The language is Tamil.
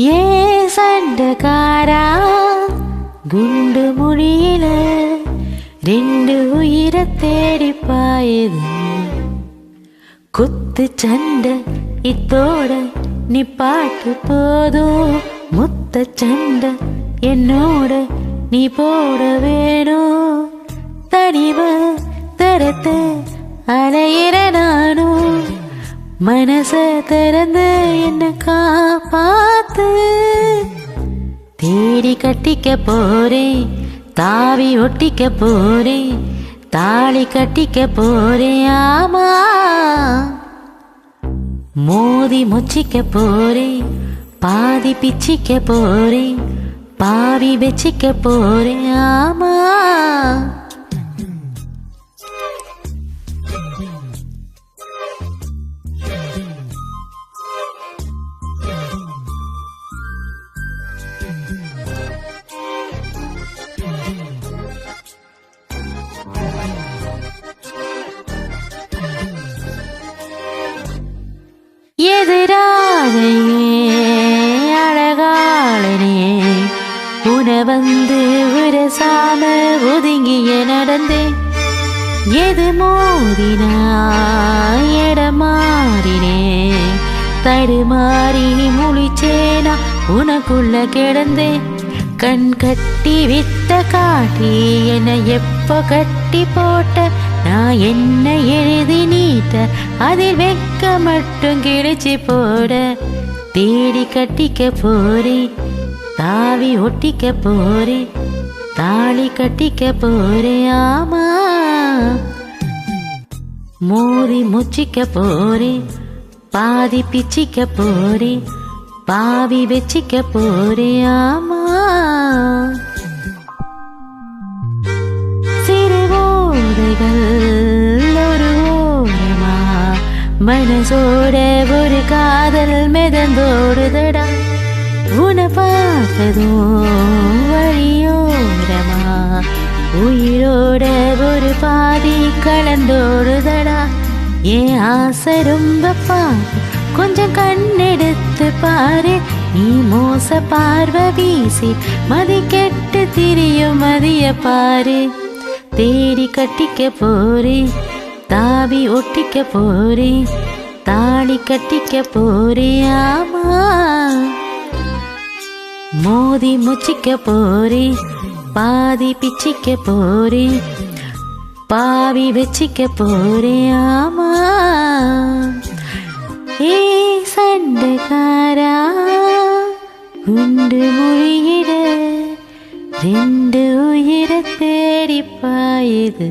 ஏ சண்டகாரா குண்டு மொழியில ரெண்டு உயிரை தேடி பாயுது. குத்து சண்டை இத்தோட நீ பாட்டு போதும். முத்த சண்டை என்னோட நீ போட வேணும். தனிவ தரத்த அலையிற நானும் மனச திறந்து என்ன காப்பாத்து. தேடி கட்டிக்க போறேன், தாவி ஒட்டிக்க போறேன், தாலி கட்டிக்க போறேன். ஆமா மோதி முச்சிக்க போறேன், பாதி பிச்சிக்க போறேன், பாவி வச்சிக்க போறேன். ஆமா எதிராளையே அழகாளனே உன வந்து உரசாம ஒதுங்கிய நடந்தேன். எது மோதினா எடமாறினே தடுமாறி முழிச்சேனா உனக்குள்ள கிடந்தேன். கண் கட்டி வித்த காட்டி என்னை எப்போ கட்டி போட்ட நான் என்ன எழுதி நீட்ட அதில் வெக்க மட்டும் கிழிச்சு போட. தேடி கட்டிக்க போறேன், தாவி ஒட்டிக்க போறேன், தாலி கட்டிக்க போறேன். ஆமா மோதி முச்சிக்க போறேன், பாதி பிச்சிக்க போறேன், பாவி வச்சிக்க போறேன். ஆமா சிறு ஓடைகள் ஒரு ஓரமா மனசோட ஒரு காதல் மிதந்தோடுதடா. உன பார்த்ததும் வழியோரமா உயிரோட ஒரு பாதி கலந்தோடுதடா. என் ஆசை ரொம்ப பாரு, கொஞ்சம் கண்ணெடுத்து பாரு. நீ மோச பார்வை வீசி மதி கெட்டு திரியும் மதிய பாரு. தேடி கட்டிக்க போறேன், தாவி ஒட்டிக்க போறேன், தாலி கட்டிக்க போறேன். ஆமா மோதி முச்சிக்க போறேன், பாதி பிச்சிக்க போறேன், பாவி வச்சிக்க போறேன். ஆமா ஏ சண்டகாரா குண்டு மொழியிட ரெண்டு உயிரை தேடி பாயுது.